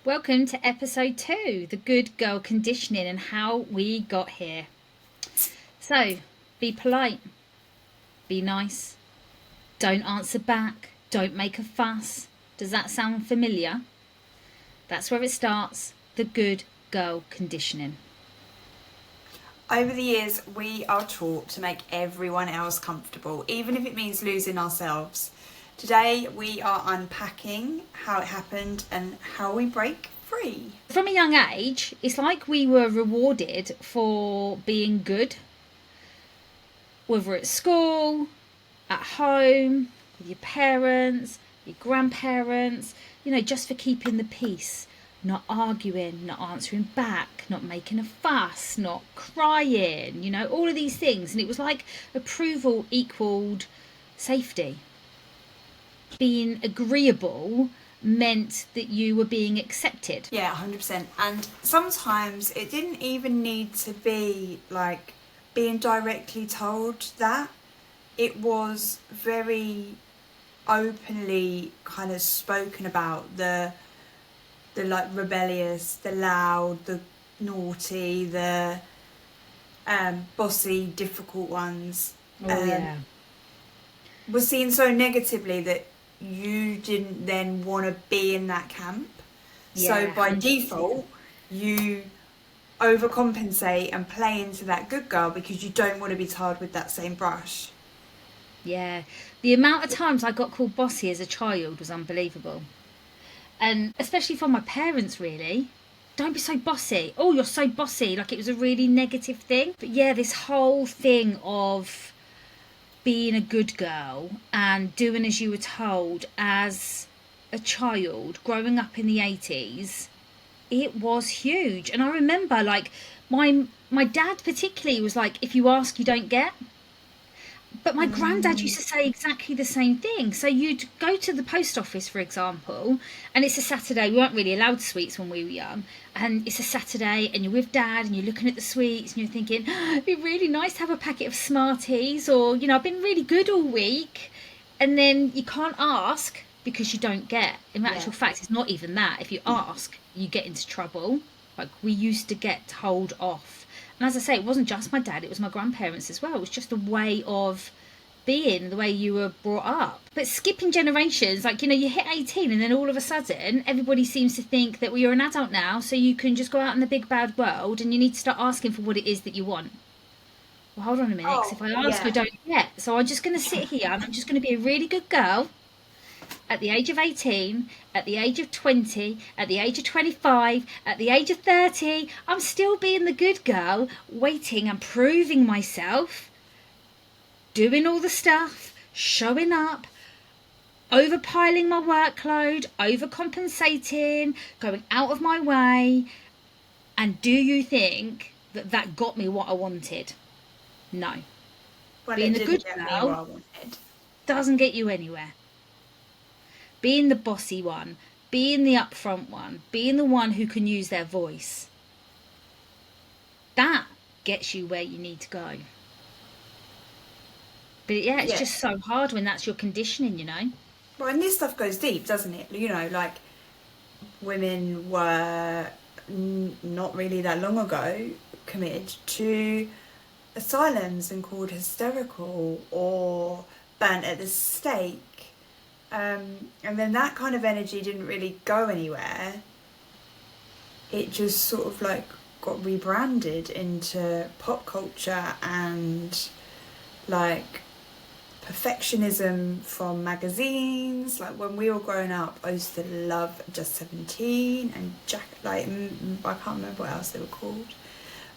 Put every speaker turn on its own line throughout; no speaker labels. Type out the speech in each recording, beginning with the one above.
Welcome to episode 2, the good girl conditioning and how we got here. So, be polite, be nice, don't answer back, don't make a fuss. Does that sound familiar? That's where it starts, the good girl conditioning.
Over the years, we are taught to make everyone else comfortable, even if it means losing ourselves. Today, we are unpacking how it happened and how we break free.
From a young age, it's like we were rewarded for being good, whether at school, at home, with your parents, your grandparents, just for keeping the peace, not arguing, not answering back, not making a fuss, not crying, all of these things. And it was like approval equaled safety. Being agreeable meant that you were being accepted.
Yeah, 100%. And sometimes it didn't even need to be like being directly told that. It was very openly kind of spoken about, the like rebellious, the loud, the naughty, the bossy, difficult ones.
Yeah.
Were seen so negatively that you didn't then want to be in that camp.
Yeah,
so by
100%.
default, you overcompensate and play into that good girl because you don't want to be tarred with that same brush.
Yeah. The amount of times I got called bossy as a child was unbelievable. And especially from my parents, really. Don't be so bossy. Oh, you're so bossy. Like it was a really negative thing. But yeah, this whole thing of being a good girl and doing as you were told as a child growing up in the 80s, it was huge. And I remember like my dad particularly was like, if you ask you don't get. But my granddad used to say exactly the same thing. So you'd go to the post office, for example, and it's a Saturday. We weren't really allowed sweets when we were young. And it's a Saturday and you're with dad and you're looking at the sweets and you're thinking, oh, it'd be really nice to have a packet of Smarties, or, I've been really good all week. And then you can't ask because you don't get. In actual fact, it's not even that. If you ask, you get into trouble. Like we used to get told off. And as I say, it wasn't just my dad, it was my grandparents as well. It was just a way of being, the way you were brought up. But skipping generations, like, you hit 18 and then all of a sudden everybody seems to think that, well, you're an adult now, so you can just go out in the big bad world and you need to start asking for what it is that you want. Well, hold on a minute, 'cause if I ask, I don't get. So I'm just going to sit here and I'm just going to be a really good girl at the age of 18, at the age of 20, at the age of 25, at the age of 30, I'm still being the good girl, waiting and proving myself, doing all the stuff, showing up, overpiling my workload, overcompensating, going out of my way. And do you think that that got me what I wanted? No.
Well,
Being
it
the
didn't
good
get me what I
girl
wanted.
doesn't get you anywhere. Being the bossy one, being the upfront one, being the one who can use their voice, that gets you where you need to go. But yeah, it's just so hard when that's your conditioning,
Well, and this stuff goes deep, doesn't it? Like women were not really that long ago committed to asylums and called hysterical or burnt at the stake. And then that kind of energy didn't really go anywhere. It just sort of like got rebranded into pop culture and like perfectionism from magazines. Like when we were growing up, I used to love Just 17 and Jack, like I can't remember what else they were called,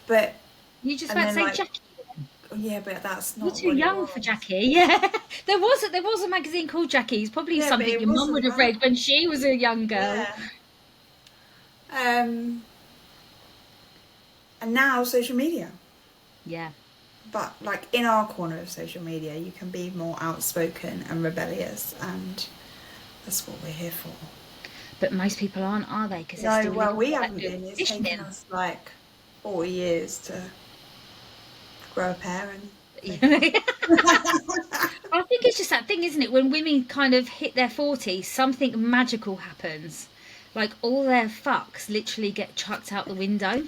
but
you just about to say, like, Jackie.
Yeah, but that's not.
You're too young for Jackie. Yeah, there was a magazine called Jackie. It's probably something your mum would have read when she was a young girl.
Yeah. And now social media.
Yeah.
But like in our corner of social media, you can be more outspoken and rebellious, and that's what we're here for.
But most people aren't, are they?
Because no, well, we haven't been. It's taken us like 40 years to grow a pair and.
I think it's just that thing, isn't it? When women kind of hit their 40s, something magical happens. like all their fucks literally get chucked out the window.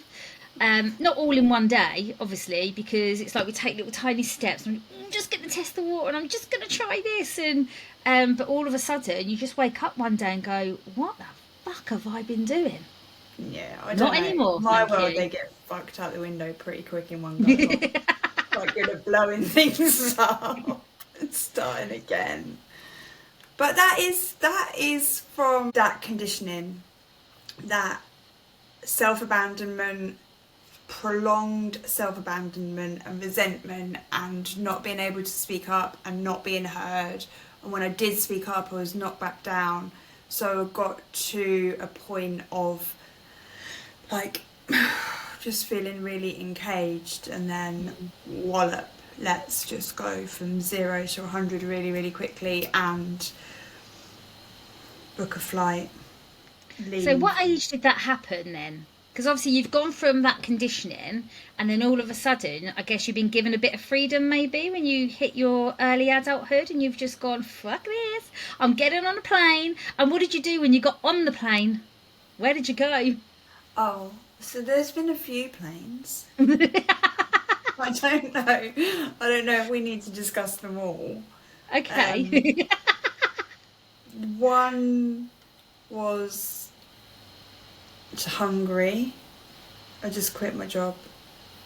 Not all in one day, obviously, because it's like we take little tiny steps. And I'm just going to test the water, and I'm just going to try this, and but all of a sudden, you just wake up one day and go, "What the fuck have I been doing?"
Yeah, I don't
Not
know.
anymore,
My
thank
world,
you.
they get fucked out the window pretty quick in one go. Like good at blowing things up and starting again. But that is from that conditioning, that self-abandonment, prolonged self-abandonment and resentment, and not being able to speak up and not being heard. And when I did speak up, I was knocked back down. So I got to a point of like just feeling really encaged, and then wallop, let's just go from 0 to 100 really, really quickly and book a flight,
So,
leave.
what age did that happen then? Because obviously you've gone from that conditioning, and then all of a sudden, I guess you've been given a bit of freedom maybe when you hit your early adulthood, and you've just gone, fuck this, I'm getting on a plane. And what did you do when you got on the plane? Where did you go?
Oh, so there's been a few planes. I don't know. I don't know if we need to discuss them all. Um,
Okay.
one was to Hungary. I just quit my job.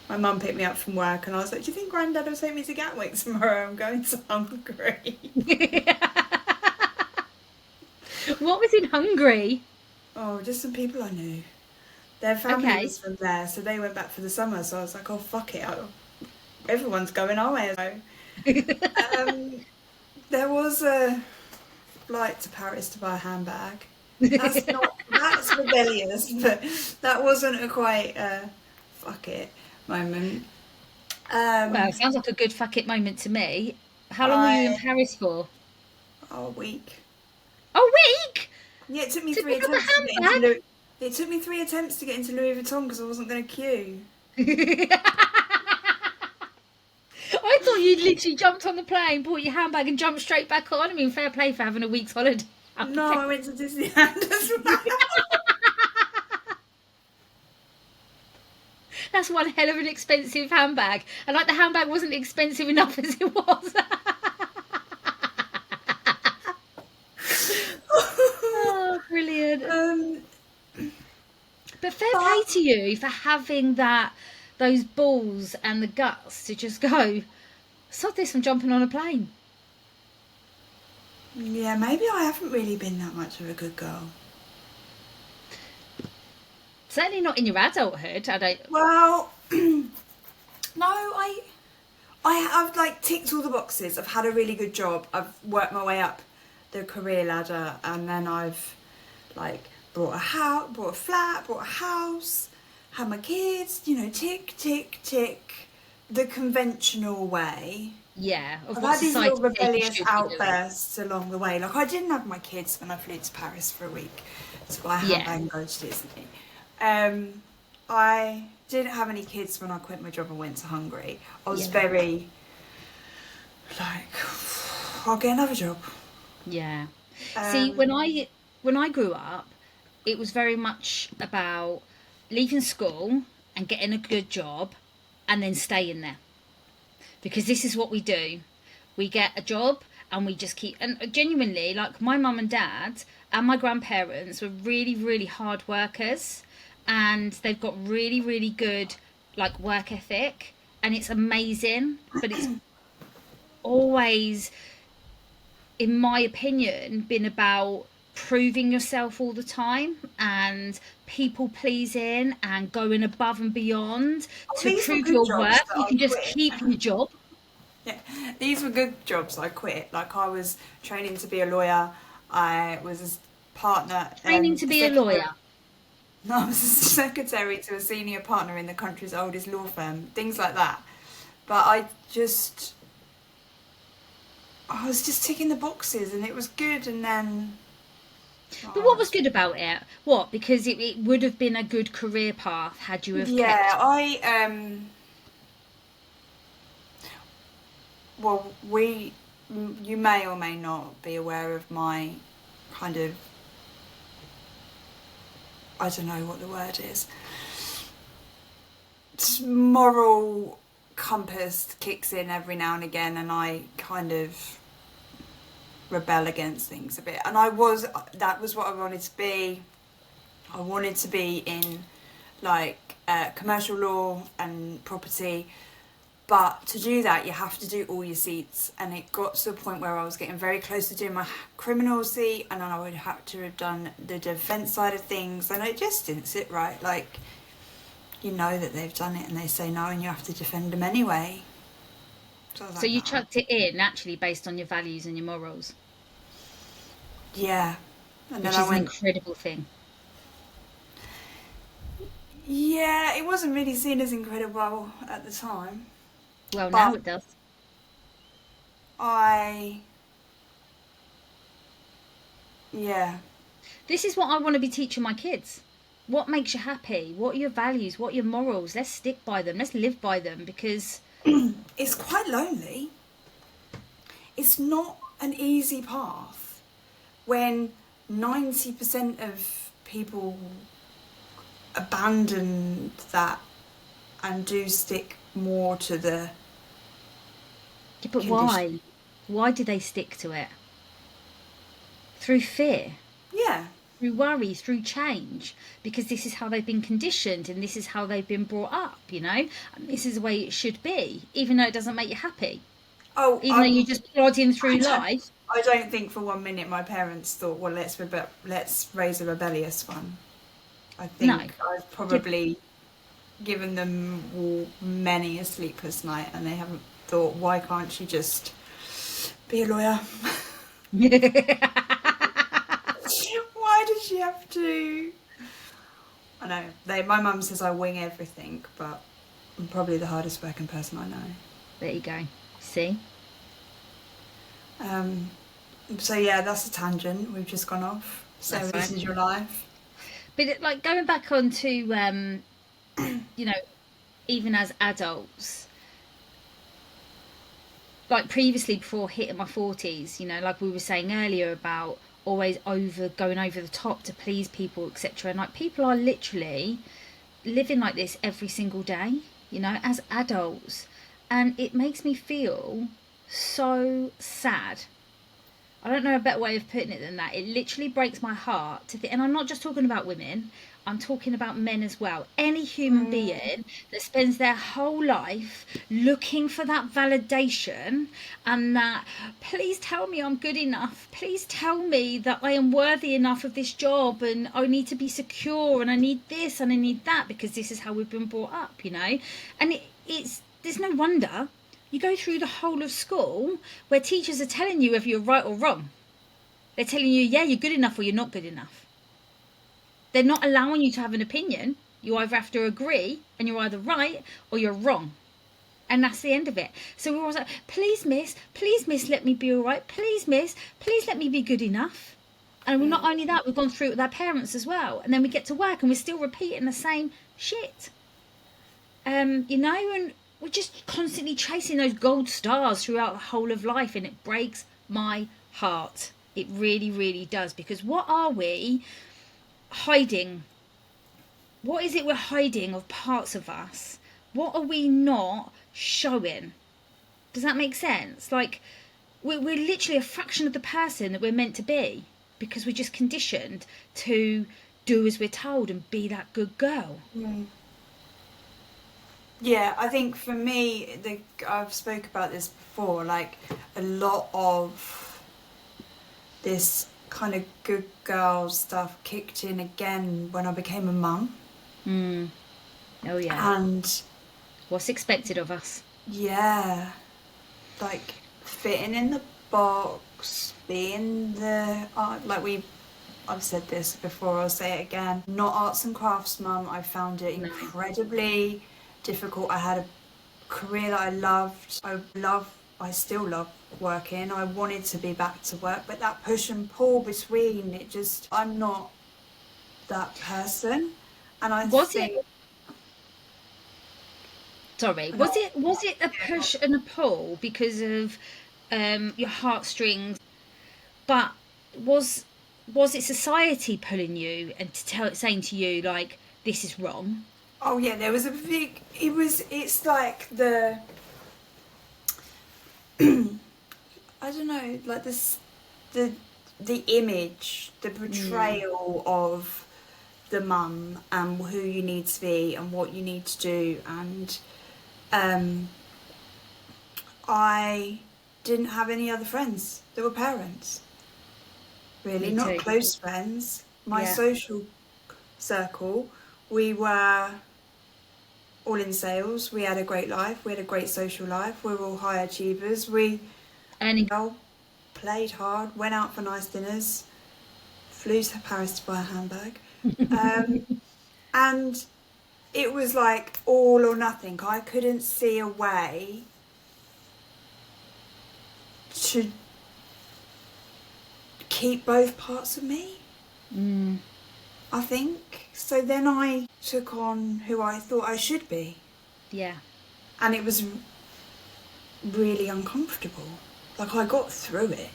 My mum picked me up from work, and I was like, "Do you think Granddad will take me to Gatwick tomorrow? I'm going to Hungary."
What was in Hungary?
Oh, just some people I knew. Their family
Okay.
was from there, so they went back for the summer. So I was like, "Oh fuck it, everyone's going our way." Um, there was a flight to Paris to buy a handbag. That's rebellious, but that wasn't a quite fuck it moment.
Well,
Um,
sounds like a good fuck it moment to me. How long were you in
I
Paris for?
a week.
A week
Yeah, it took me
to
three
pick up
attempts to get into
a
Louis. It took me 3 attempts to get into Louis Vuitton because I wasn't going to queue.
handbag. I thought you'd literally jumped on the plane, bought your handbag, and jumped straight back on. I mean, fair play for having a week's holiday.
No, I went to Disneyland as well.
That's one hell of an expensive handbag. And like the handbag wasn't expensive enough as it was. Oh, brilliant.
um,
But fair play
but
to you for having those balls and the guts to just go, sod this, I'm jumping on a plane.
yeah, maybe I haven't really been that much of a good girl.
Certainly not in your adulthood. I don't.
Well, no, I've like ticked all the boxes. I've had a really good job. I've worked my way up the career ladder, and then I've like bought a house, bought a flat, bought a house, had my kids. You know, tick, tick, tick, the conventional way.
Yeah, of
I've
what
had these little
society says you
rebellious
should be doing.
outbursts along the way. Like I didn't have my kids when I flew to Paris for a week to buy a
Yeah,
handbag and go to Disney. Um, I didn't have any kids when I quit my job and went to Hungary. I was
yeah,
very like, I'll get another job.
yeah. See, when
Um,
I grew up, it was very much about leaving school and getting a good job and then staying there. Because this is what we do. We get a job and we just keep, and genuinely, like my mum and dad and my grandparents were really, really hard workers, and they've got really, really good like work ethic, and it's amazing, but it's always, in my opinion, been about proving yourself all the time and people pleasing and going above and beyond to
these were
prove
good
your
jobs
worth.
that
You
I
can just
quit.
keep your job.
Yeah, these were good jobs I quit. Like I was training to be a lawyer. I was a partner,
Training to
a
be a
secretary.
lawyer.
No, I was a secretary to a senior partner in the country's oldest law firm. Things like that. But I was just ticking the boxes, and it was good. And then,
But what
oh,
was good about it? What? Because it would have been a good career path had you have
yeah,
kept.
well, you may or may not be aware of my kind of I don't know what the word is. Moral compass kicks in every now and again, and I kind of rebel against things a bit. And that was what I wanted to be. I wanted to be in like commercial law and property, but to do that you have to do all your seats, and it got to the point where I was getting very close to doing my criminal seat, and then I would have to have done the defence side of things, and it just didn't sit right. Like, you know that they've done it and they say no, and you have to defend them anyway. So I was
So
like,
you
nah.
chucked it in naturally based on your values and your morals,
Yeah. And
which
then I
is an
went,
incredible thing.
yeah, it wasn't really seen as incredible at the time,
Well, now
but
it does.
I, yeah,
This is what I want to be teaching my kids. What makes you happy? What are your values? What are your morals? Let's stick by them. Let's live by them, because
it's quite lonely. It's not an easy path when 90% of people abandon that and do stick more to the
yeah, but
condition.
why? Why do they stick to it? Through fear,
Yeah.
through worry, through change, because this is how they've been conditioned and this is how they've been brought up, and this is the way it should be, even though it doesn't make you happy,
Oh,
even though you're just plodding
I
through
don't,
life.
I don't think for 1 minute my parents thought, well, let's raise a rebellious one. I
No.
think I've probably given them many a sleepless night, and they haven't thought, why can't she just be a lawyer? Why does she have to? I know. My mum says I wing everything, but I'm probably the hardest working person I know.
There you go. See?
So yeah, that's a tangent. We've just gone off. So
That's
this
right.
is your life.
But like going back on to, you know, even as adults, like previously before hitting my 40s, like we were saying earlier about always going over the top to please people, etc. And like people are literally living like this every single day, as adults. And it makes me feel so sad. I don't know a better way of putting it than that. It literally breaks my heart to think, and I'm not just talking about women, I'm talking about men as well. Any human being that spends their whole life looking for that validation and that, please tell me I'm good enough. Please tell me that I am worthy enough of this job, and I need to be secure, and I need this and I need that, because this is how we've been brought up, And there's no wonder. You go through the whole of school where teachers are telling you whether you're right or wrong. They're telling you, yeah, you're good enough or you're not good enough. They're not allowing you to have an opinion. You either have to agree and you're either right or you're wrong. And that's the end of it. So we're always like, please, miss, let me be all right. Please, miss, please let me be good enough. And not only that, we've gone through it with our parents as well. And then we get to work and we're still repeating the same shit. And we're just constantly chasing those gold stars throughout the whole of life, and it breaks my heart. It really, really does. Because what are we hiding? What is it we're hiding of parts of us? What are we not showing? Does that make sense? Like, we're literally a fraction of the person that we're meant to be, because we're just conditioned to do as we're told and be that good girl.
Yeah, I think for me, I've spoke about this before. Like, a lot of this kind of good girl stuff kicked in again when I became a mum.
Oh yeah.
And
What's expected of us?
yeah, like fitting in the box, being the I've said this before, I'll say it again. Not arts and crafts mum. I found it
No.
incredibly difficult. I had a career that I loved. I still love working. I wanted to be back to work, but that push and pull between it, just, I'm not that person. And I
Was it?
think,
Sorry. Was it a push and a pull because of your heartstrings? But was was it society pulling you and saying to you like this is wrong?
Oh yeah, there was a big. It's like I don't know, like this, the image, the
Mm,
portrayal of the mum and who you need to be and what you need to do, and um, I didn't have any other friends that were parents. Really,
me
not
too.
close friends. My
Yeah.
social circle, we were all in sales. We had a great life. We had a great social life. We were all high achievers. We
Earning.
well, played hard, went out for nice dinners, flew to Paris to buy a handbag. Um, and it was like all or nothing. I couldn't see a way to keep both parts of me,
Mm,
I think. So then I took on who I thought I should be.
yeah.
And it was really uncomfortable. Like I got through it.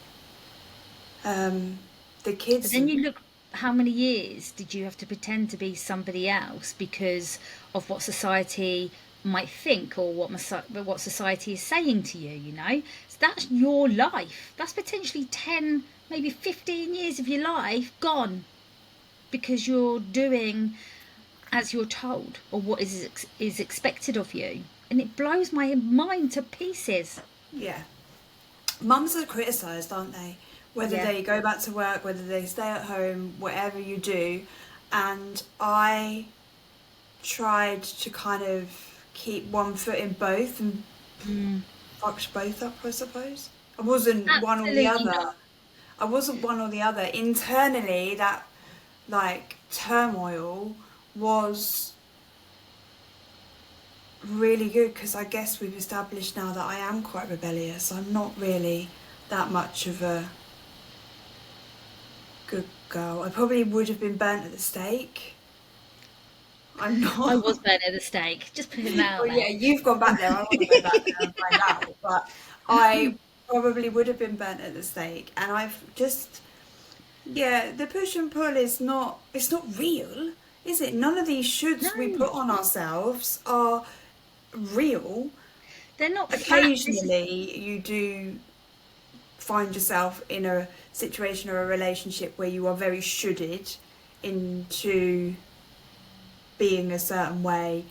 Um, the
But
kids,
then you look, how many years did you have to pretend to be somebody else because of what society might think or what society is saying to you, you know? So that's your life. That's potentially 10, maybe 15 years of your life gone because you're doing as you're told or what is expected of you. And it blows my mind to pieces.
yeah. Mums are criticised, aren't they? Whether
Yeah.
they go back to work, whether they stay at home, whatever you do. And I tried to kind of keep one foot in both and
Mm.
fucked both up, I suppose. I wasn't one or the
Absolutely not.
other. I wasn't one or the other. Internally, that like turmoil was really good because I guess we've established now that I am quite rebellious. I'm not really that much of a good girl. I probably would have been burnt at the stake. I'm
I was
not.
burnt at the stake. Just putting that out
Well,
there.
yeah, you've gone back there. I want to go back there and find out. But I probably would have been burnt at the stake. And I've just, yeah, the push and pull is not, it's not real, is it? None of these shoulds we
No,
put on ourselves are real.
they're not fact. This is
Occasionally, you do find yourself in a situation or a relationship where you are very shoulded into being a certain way,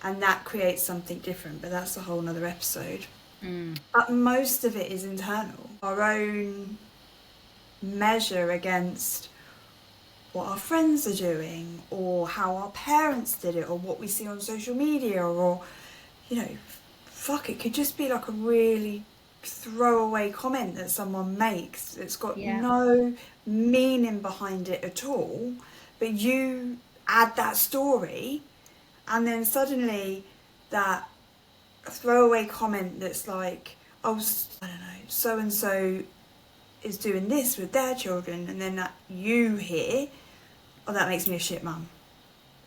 and that creates something different, but that's a whole nother episode.
mm,
But most of it is internal, our own measure against what our friends are doing or how our parents did it or what we see on social media, or you know, fuck, it could just be like a really throwaway comment that someone makes. It's got
yeah,
no meaning behind it at all, but you add that story, and then suddenly that throwaway comment that's like, oh, I don't know, so and so is doing this with their children, and then that you hear, oh, that makes me a shit mum,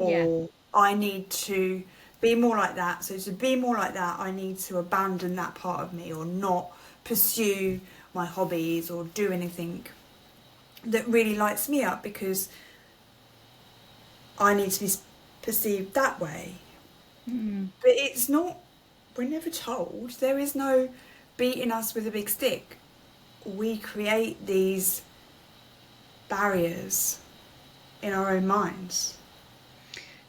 yeah,
or I need to be more like that. So to be more like that, I need to abandon that part of me or not pursue my hobbies or do anything that really lights me up because I need to be perceived that way.
mm,
But it's not, we're never told. There is no beating us with a big stick. We create these barriers in our own minds.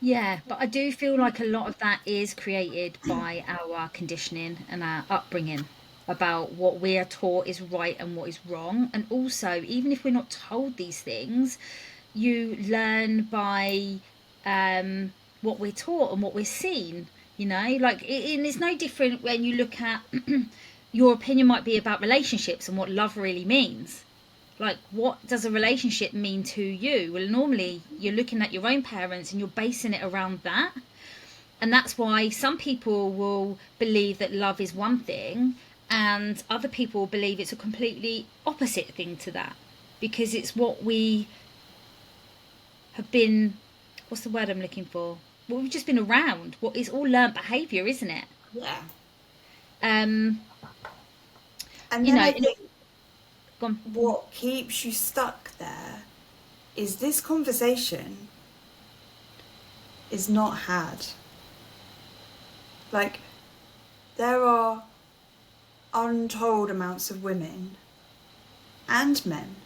yeah. But I do feel like a lot of that is created by our conditioning and our upbringing about what we are taught is right and what is wrong. And also, even if we're not told these things, you learn by what we're taught and what we're seen. You know, like and it's no different when you look at your opinion might be about relationships and what love really means. Like, what does a relationship mean to you? Well, normally you're looking at your own parents and you're basing it around that. And that's why some people will believe that love is one thing, and other people believe it's a completely opposite thing to that because it's what we have been, what's the word I'm looking for? What we've just been around. What is all learnt behaviour, isn't it?
Yeah.
Um,
And
you
then
know,
I think
gone.
what keeps you stuck there is this conversation is not had. Like, there are untold amounts of women and men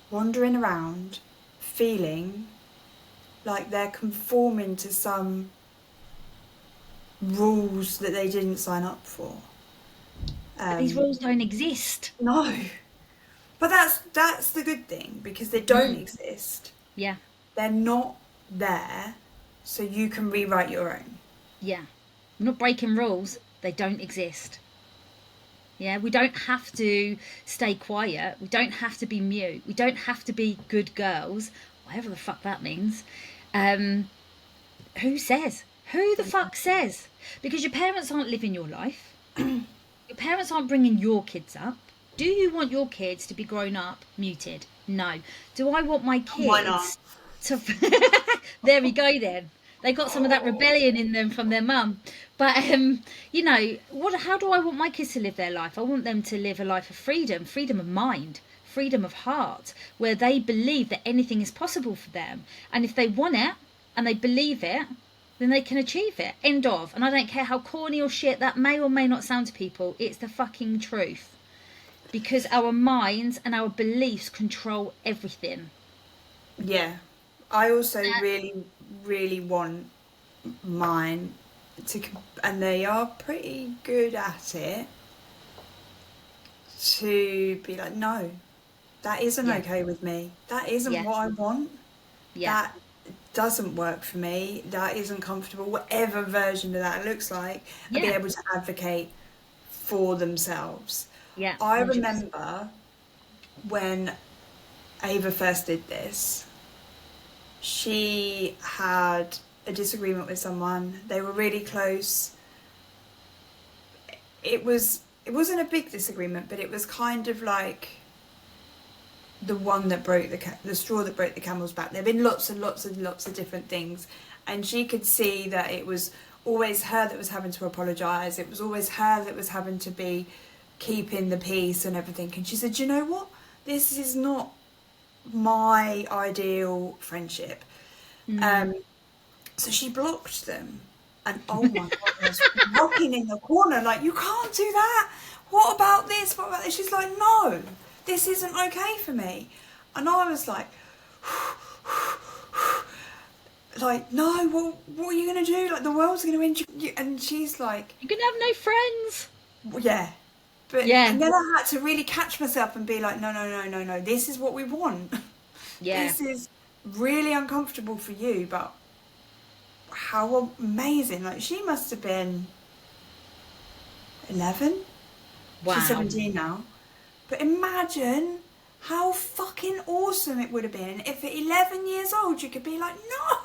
wandering around feeling like they're conforming to some rules that they didn't sign up for.
But these rules don't exist.
No. But that's the good thing, because they don't exist.
Yeah.
They're not there, so you can rewrite your own.
Yeah. I'm not breaking rules. They don't exist. Yeah, we don't have to stay quiet. We don't have to be mute. We don't have to be good girls, whatever the fuck that means. Who says? Who the fuck says? Because your parents aren't living your life. Your parents aren't bringing your kids up. Do you want your kids to be grown up muted? No. Do I want my kids
Why not?
to... There we go then. They got some of that rebellion in them from their mum. But, you know, how do I want my kids to live their life? I want them to live a life of freedom of mind, freedom of heart, where they believe that anything is possible for them. And if they want it and they believe it, then they can achieve it. End of. And I don't care how corny or shit that may or may not sound to people. It's the fucking truth. Because our minds and our beliefs control everything.
Yeah. I also really want mine to, and they are pretty good at it, to be like, no, that isn't okay with me. That isn't what I want.
Yeah.
That doesn't work for me. That isn't comfortable, whatever version of that looks like, and be able to advocate for themselves.
Yeah.
I remember when Ava first did this, she had a disagreement with someone. They were really close. It wasn't a big disagreement, but it was kind of like the one that broke the straw that broke the camel's back. There've been lots and lots of different things, and she could see that it was always her that was having to apologise. It was always her that was having to be keeping the peace and everything. And she said, you know what? This is not my ideal friendship. So she blocked them, and oh my god, I was rocking in the corner like, you can't do that. What about this? What about this? She's like, no, this isn't okay for me. And I was like, no, well, what are you going to do? Like, the world's going to end you. And she's like,
you're going to have no friends.
Yeah. But and then I had to really catch myself and be like, no, this is what we want.
Yeah.
This is really uncomfortable for you, but how amazing. Like, she must have been 11.
Wow.
She's 17 now. But imagine how fucking awesome it would have been if at 11 years old you could be like,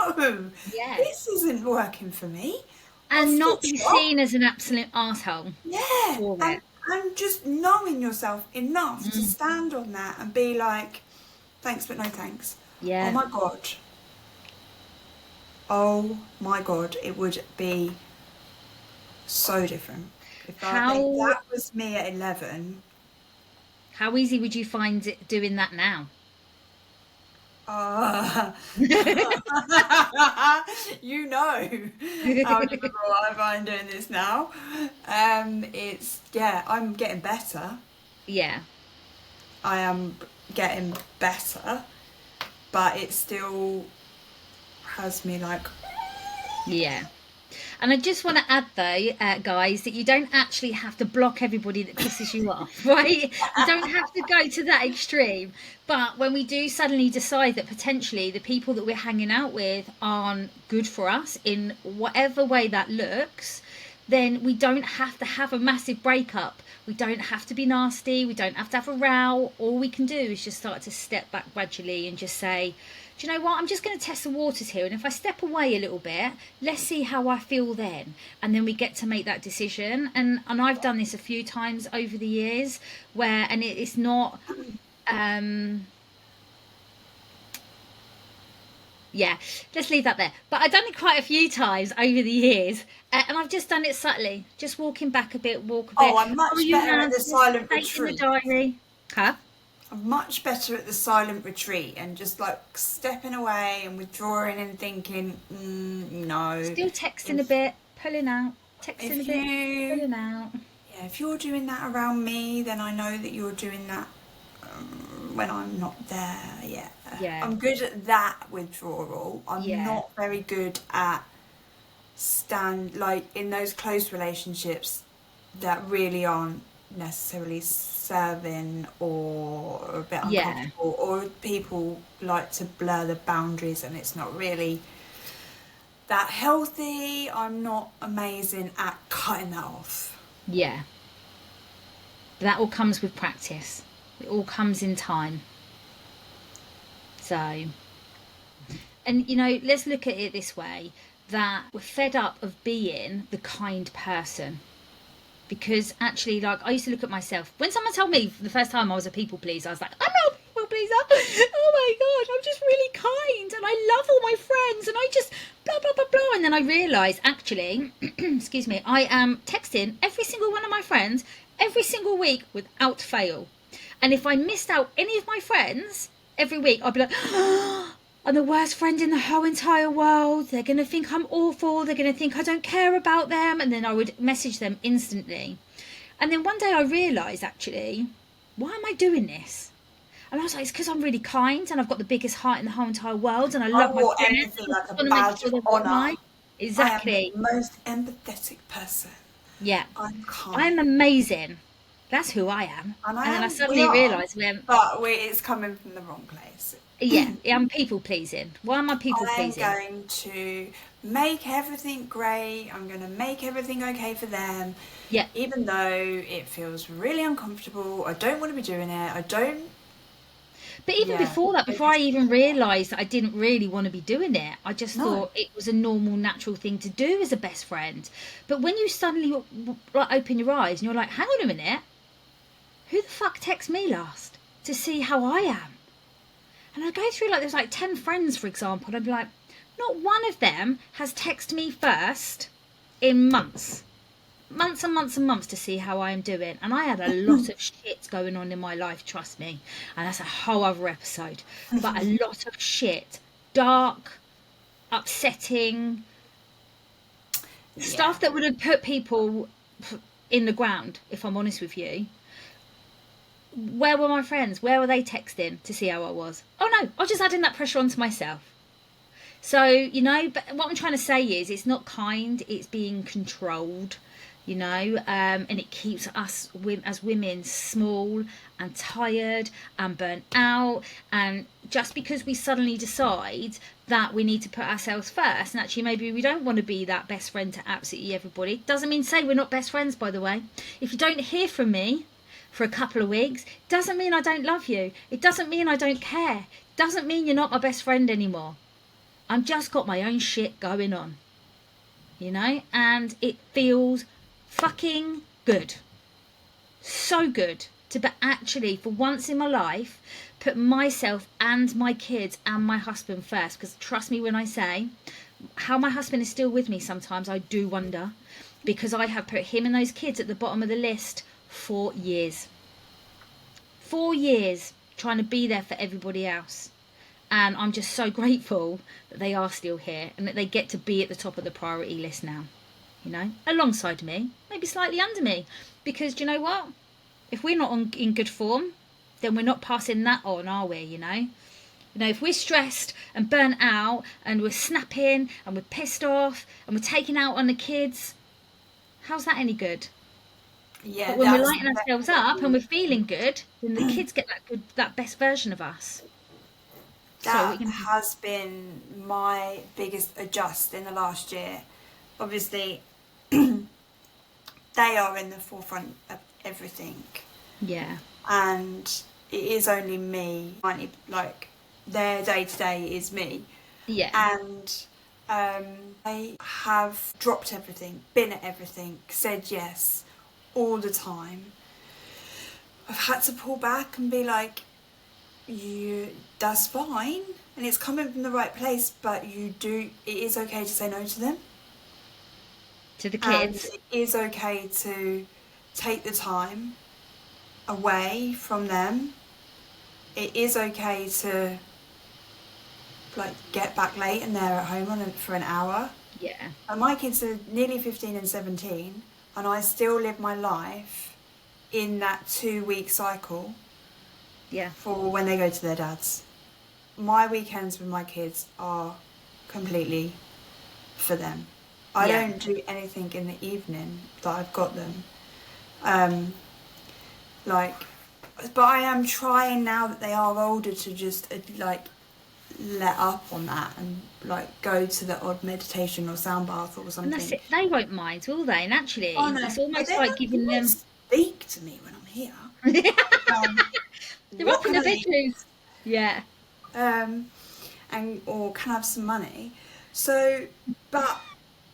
no, this isn't working for me.
And not be seen as an absolute arsehole.
Yeah. And just knowing yourself enough to stand on that and be like, thanks but no thanks.
Yeah.
Oh my god, it would be so different. If that was me at 11.
How easy would you find it doing that now?
You know how difficult I find doing this now. I'm getting better.
Yeah.
I am getting better, but it still has me like...
Yeah. And I just want to add, though, guys, that you don't actually have to block everybody that pisses you off, right? You don't have to go to that extreme. But when we do suddenly decide that potentially the people that we're hanging out with aren't good for us in whatever way that looks, then we don't have to have a massive breakup. We don't have to be nasty. We don't have to have a row. All we can do is just start to step back gradually and just say, do you know what? I'm just going to test the waters here. And if I step away a little bit, let's see how I feel then. And then we get to make that decision. And I've done this a few times over the years where, and it's not, let's leave that there. But I've done it quite a few times over the years. And I've just done it subtly. Just walking back a bit, walk a bit.
Oh, I'm much better at the silent retreat.
In the diary. Huh?
I'm much better at the silent retreat and just like stepping away and withdrawing and thinking, no.
Still texting a
If
bit, pulling out, texting a
if
bit,
you
pulling out.
yeah, if you're doing that around me, then I know that you're doing that when I'm not there. Yeah.
Yeah.
I'm good at that withdrawal. I'm
Yeah.
not very good at like in those close relationships that really aren't necessarily serving or a bit
Yeah.
uncomfortable, or people like to blur the boundaries and it's not really that healthy. I'm not amazing at cutting that off.
Yeah. That all comes with practice. It all comes in time. So, and you know, let's look at it this way, that we're fed up of being the kind person. Because actually, like, I used to look at myself. When someone told me the first time I was a people pleaser, I was like, I'm not a people pleaser. Oh my God, I'm just really kind and I love all my friends and I just blah, blah, blah, blah. And then I realised, actually, excuse me, I am texting every single one of my friends every single week without fail. And if I missed out any of my friends every week, I'd be like, I'm the worst friend in the whole entire world. They're going to think I'm awful. They're going to think I don't care about them. And then I would message them instantly. And then one day I realised, actually, why am I doing this? And I was like, it's because I'm really kind and I've got the biggest heart in the whole entire world and I love my friends.
Empathy like a badge of honour.
Exactly.
I am the most empathetic person.
Yeah.
I'm kind.
I'm amazing. That's who I am. And then I suddenly realised
it's coming from the wrong place.
Yeah, I'm people pleasing. Why am I people pleasing?
I'm going to make everything great. I'm going to make everything okay for them.
Yeah.
Even though it feels really uncomfortable. I don't want to be doing it. I don't.
But even before that, before I even realised that I didn't really want to be doing it, I just thought it was a normal, natural thing to do as a best friend. But when you suddenly like open your eyes and you're like, hang on a minute, who the fuck texted me last to see how I am? And I'd go through, like, there's like 10 friends, for example, and I'd be like, not one of them has texted me first in months. Months and months and months to see how I'm doing. And I had a lot of shit going on in my life, trust me. And that's a whole other episode. But a lot of shit. Dark, upsetting, stuff that would have put people in the ground, if I'm honest with you. Where were my friends? Where were they texting to see how I was? Oh no, I was just adding that pressure onto myself. So, you know, but what I'm trying to say is it's not kind, it's being controlled, you know, and it keeps us as women small and tired and burnt out. And just because we suddenly decide that we need to put ourselves first, and actually maybe we don't want to be that best friend to absolutely everybody, doesn't mean to say we're not best friends, by the way. If you don't hear from me for a couple of weeks, doesn't mean I don't love you. It doesn't mean I don't care. Doesn't mean you're not my best friend anymore. I've just got my own shit going on, you know, and it feels fucking good. So good to be actually, for once in my life, put myself and my kids and my husband first. Because trust me when I say, how my husband is still with me sometimes, I do wonder, because I have put him and those kids at the bottom of the list 4 years. 4 years trying to be there for everybody else. And I'm just so grateful that they are still here and that they get to be at the top of the priority list now, you know, alongside me, maybe slightly under me. Because do you know what? If we're not in good form, then we're not passing that on, are we, you know? You know, if we're stressed and burnt out and we're snapping and we're pissed off and we're taking out on the kids, how's that any good?
Yeah,
but when we're lighting ourselves up and we're feeling good, then the kids get that best version of us.
That has been my biggest adjust in the last year. Obviously, they are in the forefront of everything.
Yeah.
And it is only me. Like, their day-to-day is me.
Yeah.
And I have dropped everything, been at everything, said yes all the time. I've had to pull back and be like, that's fine, and it's coming from the right place, but it is okay to say no to them.
To the kids.
And it is okay to take the time away from them it is okay to like get back late and they're at home for an hour.
Yeah.
And my kids are nearly 15 and 17, and I still live my life in that 2 week cycle
Yeah.
for when they go to their dad's. My weekends with my kids are completely for them. I
Yeah.
don't do anything in the evening that I've got them. Like, but I am trying now that they are older to just like let up on that and like go to the odd meditation or sound bath or
And
something.
that's it. They won't mind, will they? And actually,
Oh no,
it's
but
almost
they
like
don't,
giving
they don't
them.
speak to me when I'm here.
They're
What
up in
can
their
I eat?
bedrooms. Yeah.
And or can I have some money? So, but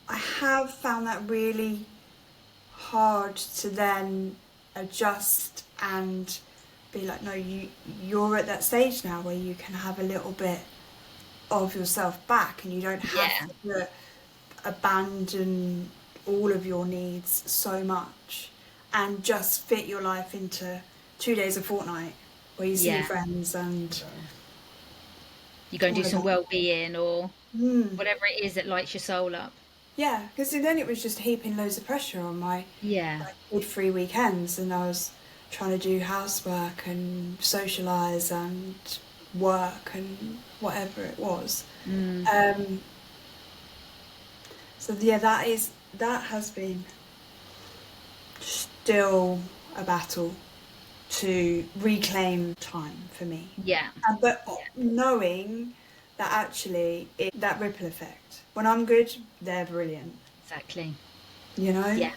I have found that really hard to then adjust and be like, no, you're at that stage now where you can have a little bit of yourself back, and you don't have
Yeah.
to abandon all of your needs so much and just fit your life into 2 days a fortnight where you see your
Yeah.
friends and
You go and
all
do
of
some
that.
well-being or
Mm.
whatever it is that lights your soul up.
Yeah, because then it was just heaping loads of pressure on my
Yeah.
like kid-free weekends, and I was trying to do housework and socialise and work and whatever it was.
Mm.
Um, so yeah, that has been still a battle to reclaim time for me.
Yeah.
But
Yeah.
knowing that actually that ripple effect. When I'm good, they're brilliant.
Exactly.
You know?
Yeah.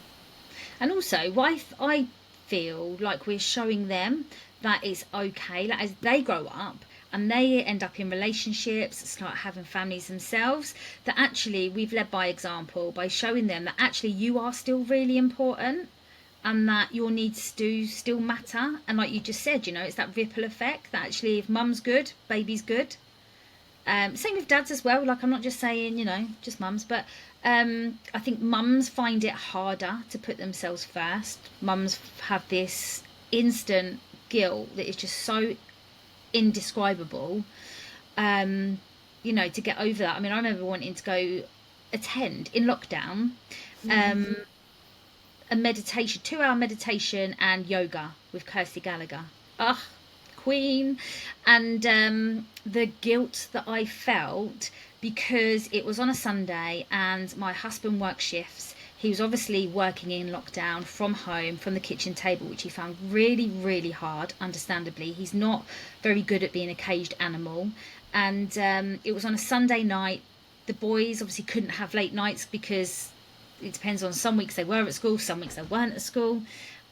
And also, I feel like we're showing them that it's okay, like as they grow up and they end up in relationships, start having families themselves, that actually we've led by example by showing them that actually you are still really important and that your needs do still matter. And like you just said, it's that ripple effect that actually if mum's good, baby's good. Same with dads as well. Like I'm not just saying, just mums, but I think mums find it harder to put themselves first. Mums have this instant guilt that is just so indescribable. To get over that. I mean, I remember wanting to go attend in lockdown a meditation, 2 hour meditation and yoga with Kirsty Gallagher. Ugh, queen. And the guilt that I felt because it was on a Sunday and my husband worked shifts. He was obviously working in lockdown from home, from the kitchen table, which he found really, really hard, understandably. He's not very good at being a caged animal. And it was on a Sunday night. The boys obviously couldn't have late nights because it depends on some weeks they were at school, some weeks they weren't at school.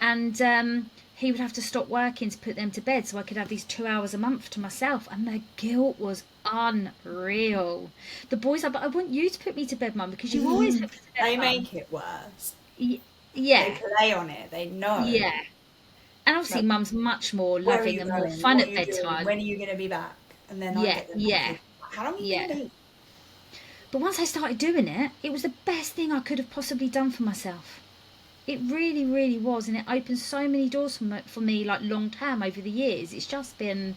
And he would have to stop working to put them to bed so I could have these 2 hours a month to myself. And the guilt was unreal. The boys are, but I want you to put me to bed, Mum, because you always put me to bed,
They
Mum.
make it worse.
Yeah,
They play on it. They know.
yeah. And obviously,
Like,
Mum's much more
where are
loving
you
and more
going?
fun
What are
at
you doing?
bedtime.
When are you going to be back? And then I
Yeah,
get them
yeah,
thinking, how long are you going
yeah.
to be?
But once I started doing it, it was the best thing I could have possibly done for myself. It really, really was, and it opened so many doors for me, like long term over the years. It's just been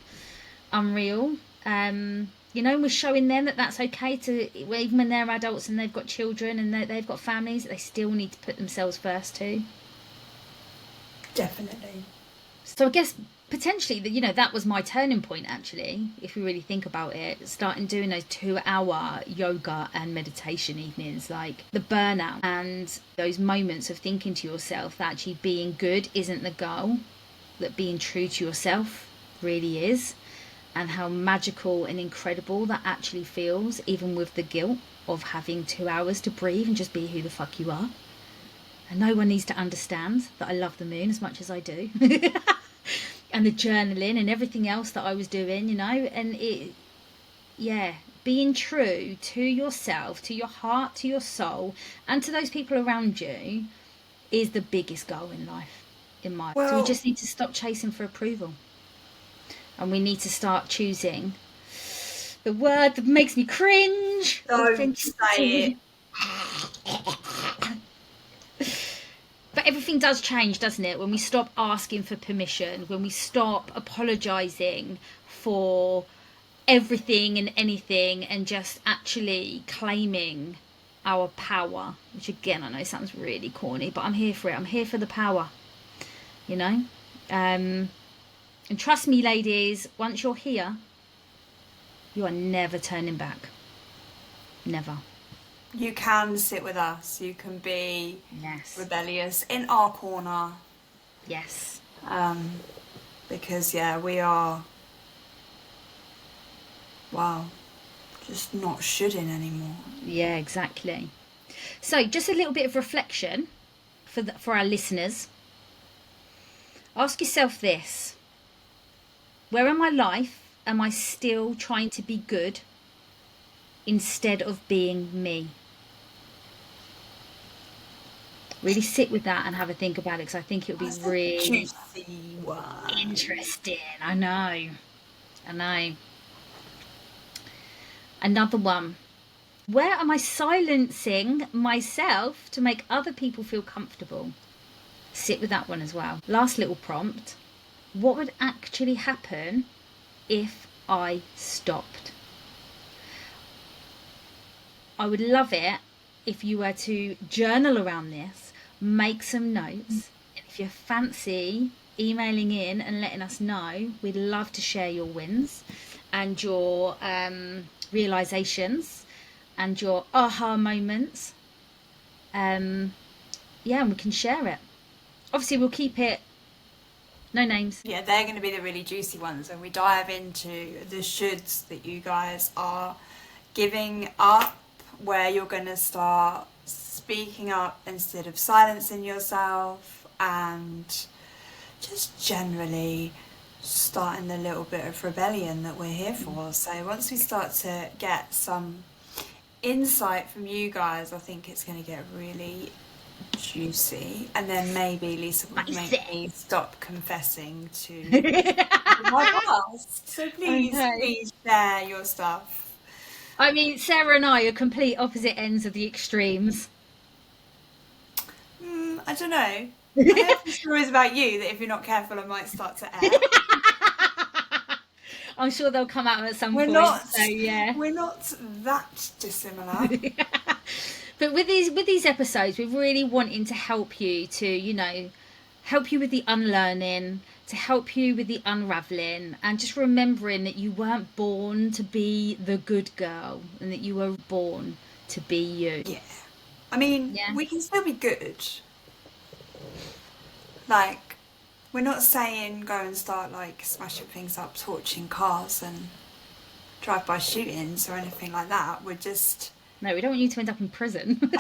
unreal. We're showing them that that's okay to, even when they're adults and they've got children and they've got families, they still need to put themselves first too.
Definitely.
So I guess potentially that was my turning point actually, if we really think about it, starting doing those 2 hour yoga and meditation evenings, like the burnout and those moments of thinking to yourself that actually being good isn't the goal, that being true to yourself really is, and how magical and incredible that actually feels, even with the guilt of having 2 hours to breathe and just be who the fuck you are. And no one needs to understand that I love the moon as much as I do. And the journaling and everything else that I was doing, and being true to yourself, to your heart, to your soul, and to those people around you is the biggest goal in life, So we
Well,
just need to stop chasing for approval. And we need to start choosing the word that makes me cringe.
don't say it.
But everything does change, doesn't it? When we stop asking for permission, when we stop apologising for everything and anything, and just actually claiming our power, which again, I know sounds really corny, but I'm here for it. I'm here for the power, you know? And trust me, ladies, once you're here, you are never turning back. Never.
You can sit with us. You can be
Yes.
rebellious in our corner.
Yes.
Because, yeah, we are, wow, just not shoulding anymore.
Yeah, exactly. So, just a little bit of reflection for our listeners. Ask yourself this: where in my life am I still trying to be good instead of being me? Really sit with that and have a think about it, because I think it'll be
That's a
really
juicy one.
interesting. I know. Another one. Where am I silencing myself to make other people feel comfortable? Sit with that one as well. Last little prompt. What would actually happen if I stopped? I would love it if you were to journal around this, make some notes, and if you fancy emailing in and letting us know, we'd love to share your wins and your realizations and your aha moments. And we can share it. Obviously, we'll keep it no names.
Yeah, they're going to be the really juicy ones, and we dive into the shoulds that you guys are giving up, where you're going to start speaking up instead of silencing yourself, and just generally starting the little bit of rebellion that we're here for. So once we start to get some insight from you guys, I think it's going to get really juicy, and then maybe Lisa will make me stop confessing to my past. So please share your stuff.
I mean, Sarah and I are complete opposite ends of the extremes.
I don't know. I have some stories about you that if you're not careful I might start to air.
I'm sure they'll come out at some point. So, yeah.
We're not that dissimilar.
But with these episodes, we're really wanting to help you to, help you with the unlearning, to help you with the unraveling, and just remembering that you weren't born to be the good girl, and that you were born to be you.
Yeah. I mean, we can still be good. Like, we're not saying go and start like smashing things up, torching cars and drive-by shootings or anything like that. We're just...
No, we don't want you to end up in prison.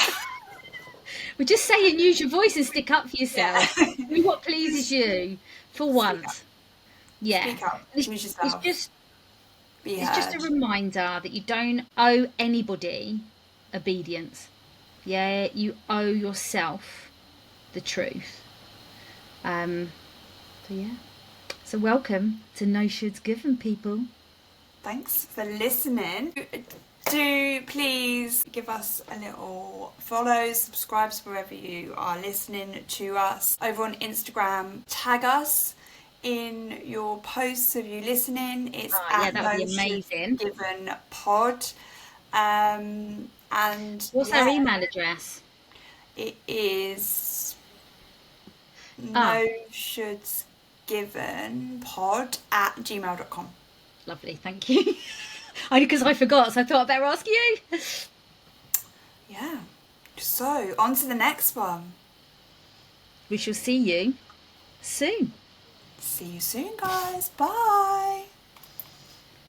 We're just saying use your voice and stick up for yourself. Do what pleases you for once. Yeah.
Speak up. Choose yourself.
It's just a reminder that you don't owe anybody obedience. Yeah, you owe yourself the truth. So welcome to No Shoulds Given, people.
Thanks for listening. Do please give us a little follow, subscribe wherever you are listening to us. Over on Instagram, tag us in your posts of you listening. It's at
that would be amazing.
Given Pod. And
what's our email address?
It is no shoulds given pod@gmail.com.
Lovely, thank you. Only because I forgot, so I thought I'd better ask you.
Yeah. So, on to the next one.
We shall see you soon.
See you soon, guys. Bye.